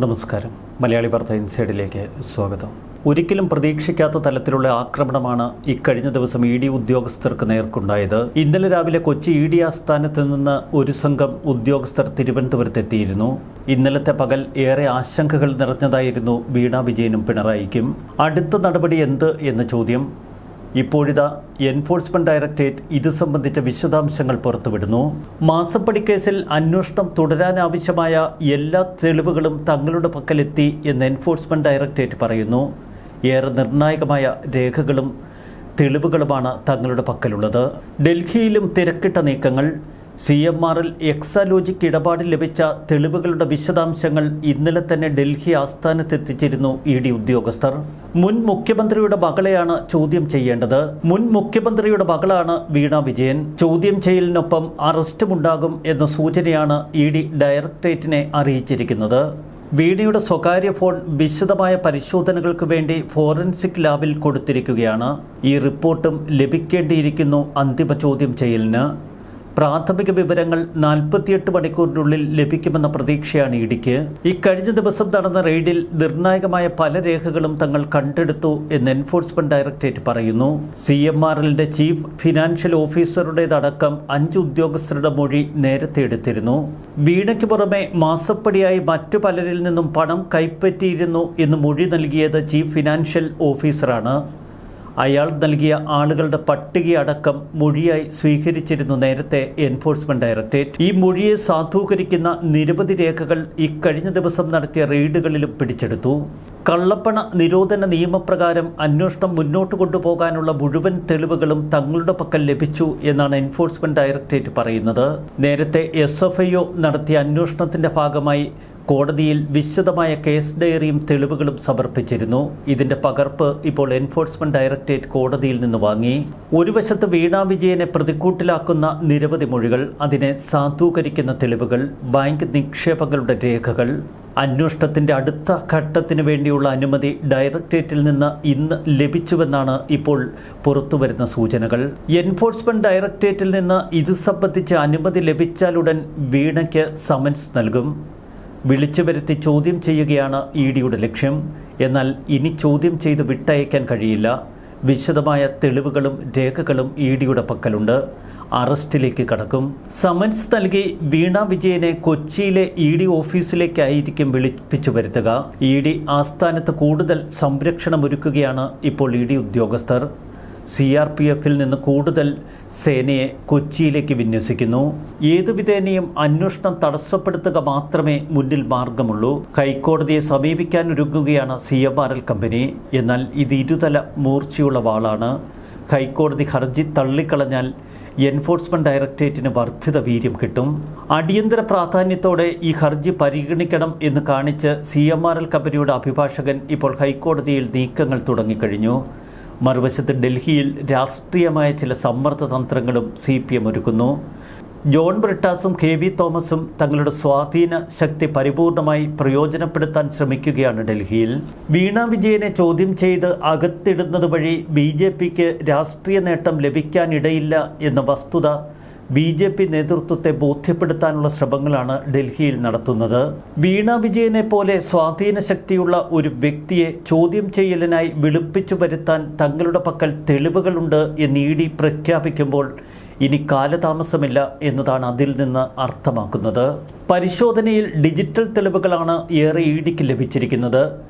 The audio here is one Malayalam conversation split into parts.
നമസ്കാരം. മലയാളി വാർത്ത ഇൻസൈഡിലേക്ക് സ്വാഗതം. ഒരിക്കലും പ്രതീക്ഷിക്കാത്ത തലത്തിലുള്ള ആക്രമണമാണ് ഇക്കഴിഞ്ഞ ദിവസം ഇ ഡി ഉദ്യോഗസ്ഥർക്ക് നേർക്കുണ്ടായത്. ഇന്നലെ രാവിലെ കൊച്ചി ഇ ഡി ആസ്ഥാനത്ത് നിന്ന് ഒരു സംഘം ഉദ്യോഗസ്ഥർ തിരുവനന്തപുരത്തെത്തിയിരുന്നു. ഇന്നലത്തെ പകൽ ഏറെ ആശങ്കകൾ നിറഞ്ഞതായിരുന്നു വീണ വിജയനും പിണറായിക്കും. അടുത്ത നടപടി എന്ത് എന്ന ചോദ്യം. ഇപ്പോഴിതാ എൻഫോഴ്സ്മെന്റ് ഡയറക്ടറേറ്റ് ഇത് സംബന്ധിച്ച വിശദാംശങ്ങൾ പുറത്തുവിടുന്നു. മാസപ്പടി കേസിൽ അന്വേഷണം തുടരാനാവശ്യമായ എല്ലാ തെളിവുകളും തങ്ങളുടെ പക്കലെത്തി എന്ന് എൻഫോഴ്സ്മെന്റ് ഡയറക്ടറേറ്റ് പറയുന്നു. ഏറെ നിർണായകമായ രേഖകളും തെളിവുകളുമാണ് തങ്ങളുടെ പക്കലുള്ളത്. ഡൽഹിയിലും തിരക്കിട്ട നീക്കങ്ങൾ. CMR-ൽ എക്സാലോജിക് ഇടപാടിൽ ലഭിച്ച തെളിവുകളുടെ വിശദാംശങ്ങൾ ഇന്നലെ തന്നെ ഡൽഹി ആസ്ഥാനത്തെത്തിച്ചിരുന്നു ഇ ഡി ഉദ്യോഗസ്ഥർ. മുൻ മുഖ്യമന്ത്രിയുടെ മകളെയാണ് ചോദ്യം ചെയ്യേണ്ടത്. മുൻ മുഖ്യമന്ത്രിയുടെ മകളാണ് വീണ വിജയൻ. ചോദ്യം ചെയ്യലിനൊപ്പം അറസ്റ്റുമുണ്ടാകും എന്ന സൂചനയാണ് ഇ ഡി ഡയറക്ടറേറ്റിനെ അറിയിച്ചിരിക്കുന്നത്. വീണയുടെ സ്വകാര്യ ഫോൺ വിശദമായ പരിശോധനകൾക്ക് വേണ്ടി ഫോറൻസിക് ലാബിൽ കൊടുത്തിരിക്കുകയാണ്. ഈ റിപ്പോർട്ടും ലഭിക്കേണ്ടിയിരിക്കുന്നു അന്തിമ ചോദ്യം ചെയ്യലിന്. പ്രാഥമിക വിവരങ്ങൾ 48 മണിക്കൂറിനുള്ളിൽ ലഭിക്കുമെന്ന പ്രതീക്ഷയാണ് ഇഡിക്ക്. ഇക്കഴിഞ്ഞ ദിവസം നടന്ന റെയ്ഡിൽ നിർണായകമായ പല രേഖകളും തങ്ങൾ കണ്ടെടുത്തു എന്ന് എൻഫോഴ്സ്മെന്റ് ഡയറക്ടറേറ്റ് പറയുന്നു. CMR-ന്റെ ചീഫ് ഫിനാൻഷ്യൽ ഓഫീസറുടേതടക്കം 5 ഉദ്യോഗസ്ഥരുടെ മൊഴി നേരത്തെ എടുത്തിരുന്നു. വീണയ്ക്ക് പുറമെ മാസപ്പടിയായി മറ്റു പലരിൽ നിന്നും പണം കൈപ്പറ്റിയിരുന്നു എന്ന് മൊഴി നൽകിയത് ചീഫ് ഫിനാൻഷ്യൽ ഓഫീസറാണ്. അയാൾ നൽകിയ ആളുകളുടെ പട്ടികയടക്കം മൊഴിയായി സ്വീകരിച്ചിരുന്നു നേരത്തെ എൻഫോഴ്സ്മെന്റ് ഡയറക്ടറേറ്റ്. ഈ മൊഴിയെ സാധൂകരിക്കുന്ന നിരവധി രേഖകൾ ഇക്കഴിഞ്ഞ ദിവസം നടത്തിയ റെയ്ഡുകളിലും പിടിച്ചെടുത്തു. കള്ളപ്പണ നിരോധന നിയമപ്രകാരം അന്വേഷണം മുന്നോട്ട് കൊണ്ടുപോകാനുള്ള മുഴുവൻ തെളിവുകളും തങ്ങളുടെ പക്കൽ ലഭിച്ചു എന്നാണ് എൻഫോഴ്സ്മെന്റ് ഡയറക്ടറേറ്റ് പറയുന്നത്. നേരത്തെ SFIO നടത്തിയ അന്വേഷണത്തിന്റെ ഭാഗമായി കോടതിയിൽ വിശദമായ കേസ് ഡയറിയും തെളിവുകളും സമർപ്പിച്ചിരുന്നു. ഇതിന്റെ പകർപ്പ് ഇപ്പോൾ എൻഫോഴ്സ്മെന്റ് ഡയറക്ടറേറ്റ് കോടതിയിൽ നിന്ന് വാങ്ങി. ഒരു വശത്ത് വീണ വിജയനെ പ്രതിക്കൂട്ടിലാക്കുന്ന നിരവധി മൊഴികൾ, അതിനെ സാധൂകരിക്കുന്ന തെളിവുകൾ, ബാങ്ക് നിക്ഷേപങ്ങളുടെ രേഖകൾ. അന്വേഷണത്തിന്റെ അടുത്ത ഘട്ടത്തിന് വേണ്ടിയുള്ള അനുമതി ഡയറക്ടറേറ്റിൽ നിന്ന് ഇന്ന് ലഭിച്ചുവെന്നാണ് ഇപ്പോൾ പുറത്തുവരുന്ന സൂചനകൾ. എൻഫോഴ്സ്മെന്റ് ഡയറക്ടറേറ്റിൽ നിന്ന് ഇത് സംബന്ധിച്ച് അനുമതി ലഭിച്ചാലുടൻ വീണയ്ക്ക് സമൻസ് നൽകും. വിളിച്ചു വരുത്തി ചോദ്യം ചെയ്യുകയാണ് ഇ ഡിയുടെ ലക്ഷ്യം. എന്നാൽ ഇനി ചോദ്യം ചെയ്ത് വിട്ടയക്കാൻ കഴിയില്ല. വിശദമായ തെളിവുകളും രേഖകളും ഇ ഡിയുടെ പക്കലുണ്ട്. അറസ്റ്റിലേക്ക് കടക്കും. സമൻസ് നൽകി വീണ വിജയനെ കൊച്ചിയിലെ ഇ ഡി ഓഫീസിലേക്കായിരിക്കും വിളിപ്പിച്ചു വരുത്തുക. ഇ ഡി ആസ്ഥാനത്ത് കൂടുതൽ സംരക്ഷണമൊരുക്കുകയാണ് ഇപ്പോൾ ഇ ഡി ഉദ്യോഗസ്ഥർ. CRPF-ൽ നിന്ന് കൂടുതൽ സേനയെ കൊച്ചിയിലേക്ക് വിന്യസിക്കുന്നു. ഏതു വിധേനയും അന്വേഷണം തടസ്സപ്പെടുത്തുക മാത്രമേ മുന്നിൽ മാർഗമുള്ളൂ. ഹൈക്കോടതിയെ സമീപിക്കാനൊരുങ്ങുകയാണ് CMRL കമ്പനി. എന്നാൽ ഇത് ഇരുതല മൂർച്ചയുള്ള വാളാണ്. ഹൈക്കോടതി ഹർജി തള്ളിക്കളഞ്ഞാൽ എൻഫോഴ്സ്മെന്റ് ഡയറക്ടറേറ്റിന് വർദ്ധിത വീര്യം കിട്ടും. അടിയന്തര പ്രാധാന്യത്തോടെ ഈ ഹർജി പരിഗണിക്കണം എന്ന് കാണിച്ച് CMRL കമ്പനിയുടെ അഭിഭാഷകൻ ഇപ്പോൾ ഹൈക്കോടതിയിൽ നീക്കങ്ങൾ തുടങ്ങിക്കഴിഞ്ഞു. മറുവശത്ത് ഡൽഹിയിൽ രാഷ്ട്രീയമായ ചില സമ്മർദ്ദ തന്ത്രങ്ങളും CPM ഒരുക്കുന്നു. ജോൺ ബ്രിട്ടാസും KV തോമസും തങ്ങളുടെ സ്വാധീന ശക്തി പരിപൂർണമായി പ്രയോജനപ്പെടുത്താൻ ശ്രമിക്കുകയാണ് ഡൽഹിയിൽ. വീണ വിജയനെ ചോദ്യം ചെയ്ത് അകത്തിടുന്നത് വഴി BJPക്ക് രാഷ്ട്രീയ നേട്ടം ലഭിക്കാനിടയില്ല എന്ന വസ്തുത BJP നേതൃത്വത്തെ ബോധ്യപ്പെടുത്താനുള്ള ശ്രമങ്ങളാണ് ഡൽഹിയിൽ നടത്തുന്നത്. വീണ വിജയനെ പോലെ സ്വാധീന ശക്തിയുള്ള ഒരു വ്യക്തിയെ ചോദ്യം ചെയ്യലിനായി വിളിപ്പിച്ചു വരുത്താൻ തങ്ങളുടെ പക്കൽ തെളിവുകളുണ്ട് എന്ന് ED പ്രഖ്യാപിക്കുമ്പോൾ ഇനി കാലതാമസമില്ല എന്നതാണ് അതിൽ നിന്ന് അർത്ഥമാക്കുന്നത്. പരിശോധനയിൽ ഡിജിറ്റൽ തെളിവുകളാണ് ഏറെ EDക്ക് ലഭിച്ചിരിക്കുന്നത്.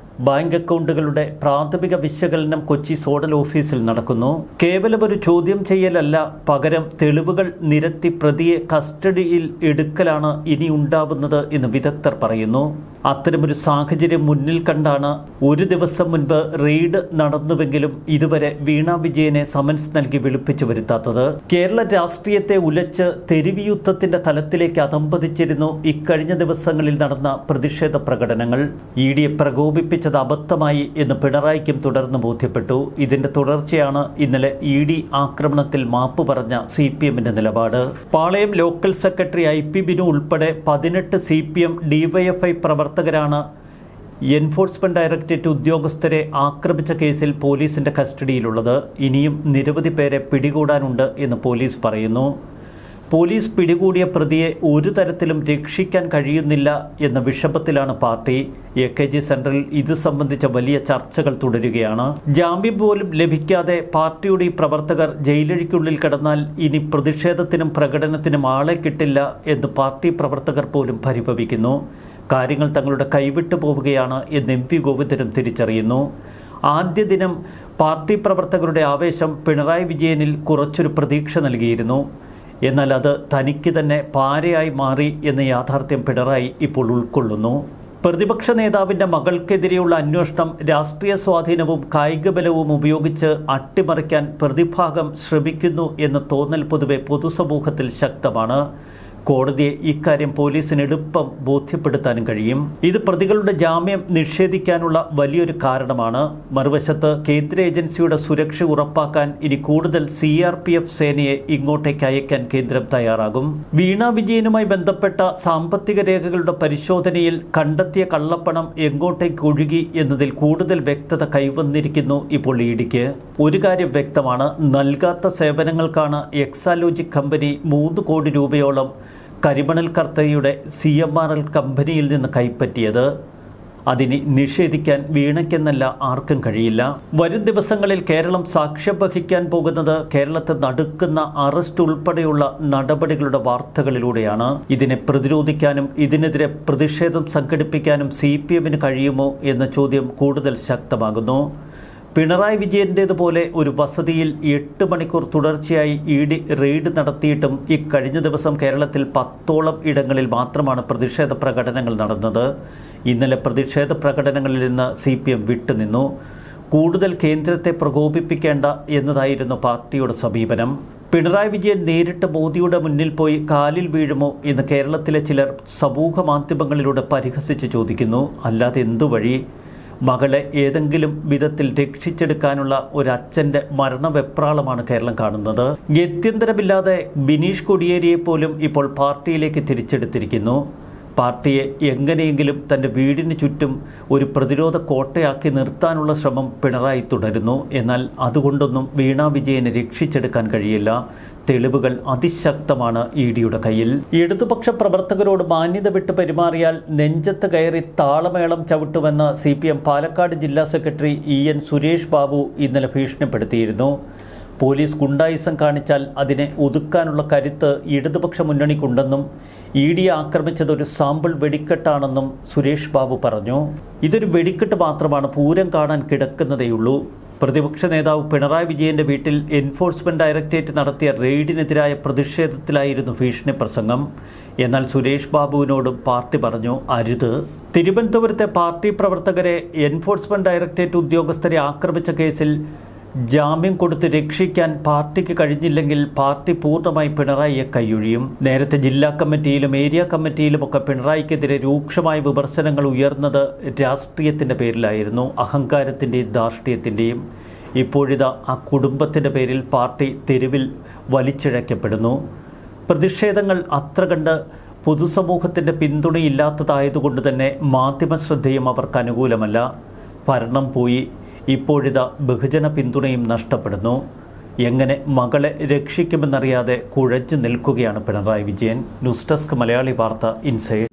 ബാങ്ക് അക്കൗണ്ടുകളുടെ പ്രാഥമിക വിശകലനം കൊച്ചി സോഡൽ ഓഫീസിൽ നടക്കുന്നു. കേവലം ഒരു ചോദ്യം ചെയ്യലല്ല, പകരം തെളിവുകൾ നിരത്തി പ്രതിയെ കസ്റ്റഡിയിൽ എടുക്കലാണ് ഇനി ഉണ്ടാവുന്നത് എന്ന് വിദഗ്ധർ പറയുന്നു. അത്തരമൊരു സാഹചര്യം മുന്നിൽ കണ്ടാണ് ഒരു ദിവസം മുൻപ് റെയ്ഡ് നടന്നുവെങ്കിലും ഇതുവരെ വീണ വിജയനെ സമൻസ് നൽകി വിളിപ്പിച്ചു വരുത്താത്തത്. കേരള രാഷ്ട്രീയത്തെ ഉലച്ച് തെരുവ് യുദ്ധത്തിന്റെ തലത്തിലേക്ക് അതമ്പതിച്ചിരുന്നു ഇക്കഴിഞ്ഞ ദിവസങ്ങളിൽ നടന്ന പ്രതിഷേധ പ്രകടനങ്ങൾ. EDയെ പ്രകോപിപ്പിച്ചത് അബദ്ധമായി എന്ന് പിണറായിക്കും തുടർന്ന് ബോധ്യപ്പെട്ടു. ഇതിന്റെ തുടർച്ചയാണ് ഇന്നലെ ED ആക്രമണത്തിൽ മാപ്പ് പറഞ്ഞ CPM-ന്റെ നിലപാട്. പാളയം ലോക്കൽ സെക്രട്ടറി IP ബിനു ഉൾപ്പെടെ 18 CPM DYFI പ്രവർത്തകരാണ് എൻഫോഴ്സ്മെന്റ് ഡയറക്ടറേറ്റ് ഉദ്യോഗസ്ഥരെ ആക്രമിച്ച കേസിൽ പോലീസിന്റെ കസ്റ്റഡിയിലുള്ളത്. ഇനിയും നിരവധി പേരെ പിടികൂടാനുണ്ട് എന്ന് പോലീസ് പറയുന്നു. പോലീസ് പിടികൂടിയ പ്രതിയെ ഒരു തരത്തിലും രക്ഷിക്കാൻ കഴിയുന്നില്ല എന്ന വിഷമത്തിലാണ് പാർട്ടി. AKG സെന്ററിൽ ഇത് സംബന്ധിച്ച വലിയ ചർച്ചകൾ തുടരുകയാണ്. ജാമ്യം പോലും ലഭിക്കാതെ പാർട്ടിയുടെ ഈ പ്രവർത്തകർ ജയിലഴിക്കുള്ളിൽ കിടന്നാൽ ഇനി പ്രതിഷേധത്തിനും പ്രകടനത്തിനും ആളെ കിട്ടില്ല എന്ന് പാർട്ടി പ്രവർത്തകർ പോലും പരിഭവിക്കുന്നു. കാര്യങ്ങൾ തങ്ങളുടെ കൈവിട്ടു പോവുകയാണ് എന്ന് MP ഗോവിന്ദനും തിരിച്ചറിയുന്നു. ആദ്യ ദിനം പാർട്ടി പ്രവർത്തകരുടെ ആവേശം പിണറായി വിജയനിൽ കുറച്ചൊരു പ്രതീക്ഷ നൽകിയിരുന്നു. എന്നാൽ അത് തനിക്ക് തന്നെ പാരയായി മാറി എന്ന യാഥാർത്ഥ്യം പിണറായി ഇപ്പോൾ ഉൾക്കൊള്ളുന്നു. പ്രതിപക്ഷ നേതാവിൻ്റെ മകൾക്കെതിരെയുള്ള അന്വേഷണം രാഷ്ട്രീയ സ്വാധീനവും കായികബലവും ഉപയോഗിച്ച് അട്ടിമറിക്കാൻ പ്രതിഭാഗം ശ്രമിക്കുന്നു എന്ന തോന്നൽ പൊതുവെ പൊതുസമൂഹത്തിൽ ശക്തമാണ്. കോടതിയെ ഇക്കാര്യം പോലീസിന് എളുപ്പം ബോധ്യപ്പെടുത്താനും കഴിയും. ഇത് പ്രതികളുടെ ജാമ്യം നിഷേധിക്കാനുള്ള വലിയൊരു കാരണമാണ്. മറുവശത്ത് കേന്ദ്ര ഏജൻസിയുടെ സുരക്ഷ ഉറപ്പാക്കാൻ ഇനി കൂടുതൽ CRPF സേനയെ ഇങ്ങോട്ടേക്ക് അയക്കാൻ കേന്ദ്രം തയ്യാറാകും. വീണ വിജയനുമായി ബന്ധപ്പെട്ട സാമ്പത്തിക രേഖകളുടെ പരിശോധനയിൽ കണ്ടെത്തിയ കള്ളപ്പണം എങ്ങോട്ടേക്ക് ഒഴുകി എന്നതിൽ കൂടുതൽ വ്യക്തത കൈവന്നിരിക്കുന്നു ഇപ്പോൾ EDക്ക്. ഒരു കാര്യം വ്യക്തമാണ്, നൽകാത്ത സേവനങ്ങൾക്കാണ് എക്സാലോജിക് കമ്പനി 3 കോടി രൂപയോളം കരിമണൽ കർത്തയുടെ CMRL കമ്പനിയിൽ നിന്ന് കൈപ്പറ്റിയത്. അതിനെ നിഷേധിക്കാൻ വീണയ്ക്കെന്നല്ല ആർക്കും കഴിയില്ല. വരും ദിവസങ്ങളിൽ കേരളം സാക്ഷ്യം വഹിക്കാൻ പോകുന്നത് കേരളത്തെ നടുക്കുന്ന അറസ്റ്റ് ഉൾപ്പെടെയുള്ള നടപടികളുടെ വാർത്തകളിലൂടെയാണ്. ഇതിനെ പ്രതിരോധിക്കാനും ഇതിനെതിരെ പ്രതിഷേധം സംഘടിപ്പിക്കാനും CPMന് കഴിയുമോ എന്ന ചോദ്യം കൂടുതൽ ശക്തമാകുന്നു. പിണറായി വിജയൻ്റേതുപോലെ ഒരു വസതിയിൽ 8 മണിക്കൂർ തുടർച്ചയായി ED റെയ്ഡ് നടത്തിയിട്ടും ഇക്കഴിഞ്ഞ ദിവസം കേരളത്തിൽ 10ഓളം ഇടങ്ങളിൽ മാത്രമാണ് പ്രതിഷേധ പ്രകടനങ്ങൾ നടന്നത്. ഇന്നലെ പ്രതിഷേധ പ്രകടനങ്ങളിൽ നിന്ന് CPM വിട്ടുനിന്നു. കൂടുതൽ കേന്ദ്രത്തെ പ്രകോപിപ്പിക്കേണ്ട എന്നതായിരുന്നു പാർട്ടിയുടെ സമീപനം. പിണറായി വിജയൻ നേരിട്ട് മോദിയുടെ മുന്നിൽ പോയി കാലിൽ വീഴുമോ എന്ന് കേരളത്തിലെ ചിലർ സമൂഹ മാധ്യമങ്ങളിലൂടെ പരിഹസിച്ച് ചോദിക്കുന്നു. അല്ലാതെ എന്തു വഴി? മകളെ ഏതെങ്കിലും വിധത്തിൽ രക്ഷിച്ചെടുക്കാനുള്ള ഒരച്ഛൻ്റെ മരണവെപ്രാളമാണ് കേരളം കാണുന്നത്. ഗത്യന്തരമില്ലാതെ ബിനീഷ് കൊടിയേരിയെ പോലും ഇപ്പോൾ പാർട്ടിയിലേക്ക് തിരിച്ചെടുത്തിരിക്കുന്നു. പാർട്ടിയെ എങ്ങനെയെങ്കിലും തൻ്റെ വീടിന് ചുറ്റും ഒരു പ്രതിരോധ കോട്ടയാക്കി നിർത്താനുള്ള ശ്രമം പിണറായി തുടരുന്നു. എന്നാൽ അതുകൊണ്ടൊന്നും വീണ വിജയനെ രക്ഷിച്ചെടുക്കാൻ കഴിയില്ല. തെളിവുകൾ അതിശക്തമാണ് EDയുടെ കയ്യിൽ. ഇടതുപക്ഷ പ്രവർത്തകരോട് മാന്യത വിട്ട് പെരുമാറിയാൽ നെഞ്ചത്ത് കയറി താളമേളം ചവിട്ടുമെന്ന് CPM പാലക്കാട് ജില്ലാ സെക്രട്ടറി EN സുരേഷ് ബാബു ഇന്നലെ ഭീഷണിപ്പെടുത്തിയിരുന്നു. പോലീസ് ഗുണ്ടായിസം കാണിച്ചാൽ അതിനെ ഒതുക്കാനുള്ള കരുത്ത് ഇടതുപക്ഷ മുന്നണിക്കുണ്ടെന്നും EDയെ ആക്രമിച്ചത് ഒരു സാമ്പിൾ വെടിക്കെട്ടാണെന്നും സുരേഷ് ബാബു പറഞ്ഞു. ഇതൊരു വെടിക്കെട്ട് മാത്രമാണ്, പൂരം കാണാൻ കിടക്കുന്നതേയുള്ളൂ. പ്രതിപക്ഷ നേതാവ് പിണറായി വിജയന്റെ വീട്ടിൽ എൻഫോഴ്സ്മെന്റ് ഡയറക്ടറേറ്റ് നടത്തിയ റെയ്ഡിനെതിരായ പ്രതിഷേധത്തിലായിരുന്നു ഭീഷണി പ്രസംഗം. എന്നാൽ സുരേഷ് ബാബുവിനോടും പാർട്ടി പറഞ്ഞു അരുത്. തിരുവനന്തപുരത്തെ പാർട്ടി പ്രവർത്തകരെ എൻഫോഴ്സ്മെന്റ് ഡയറക്ടറേറ്റ് ഉദ്യോഗസ്ഥരെ ആക്രമിച്ച കേസിൽ ജാമ്യം കൊടുത്ത് രക്ഷിക്കാൻ പാർട്ടിക്ക് കഴിഞ്ഞില്ലെങ്കിൽ പാർട്ടി പൂർണ്ണമായി പിണറായിയെ കൈയൊഴിയും. നേരത്തെ ജില്ലാ കമ്മിറ്റിയിലും ഏരിയ കമ്മിറ്റിയിലുമൊക്കെ പിണറായിക്കെതിരെ രൂക്ഷമായ വിമർശനങ്ങൾ ഉയർന്നത് രാഷ്ട്രീയത്തിൻ്റെ പേരിലായിരുന്നു, അഹങ്കാരത്തിൻ്റെയും ധാർഷ്ട്യത്തിൻ്റെയും. ഇപ്പോഴിതാ ആ കുടുംബത്തിൻ്റെ പേരിൽ പാർട്ടി തെരുവിൽ വലിച്ചിഴക്കപ്പെടുന്നു. പ്രതിഷേധങ്ങൾ അത്ര കണ്ട് പൊതുസമൂഹത്തിൻ്റെ പിന്തുണയില്ലാത്തതായതുകൊണ്ട് തന്നെ മാധ്യമശ്രദ്ധയും അവർക്ക് അനുകൂലമല്ല. ഭരണം പോയി, ഇപ്പോഴിതാ ബഹുജന പിന്തുണയും നഷ്ടപ്പെടുന്നു. എങ്ങനെ മകളെ രക്ഷിക്കുമെന്നറിയാതെ കുഴഞ്ഞു നിൽക്കുകയാണ് പിണറായി വിജയൻ. ന്യൂസ് ഡെസ്ക് മലയാളി വാർത്ത ഇൻസൈഡ്.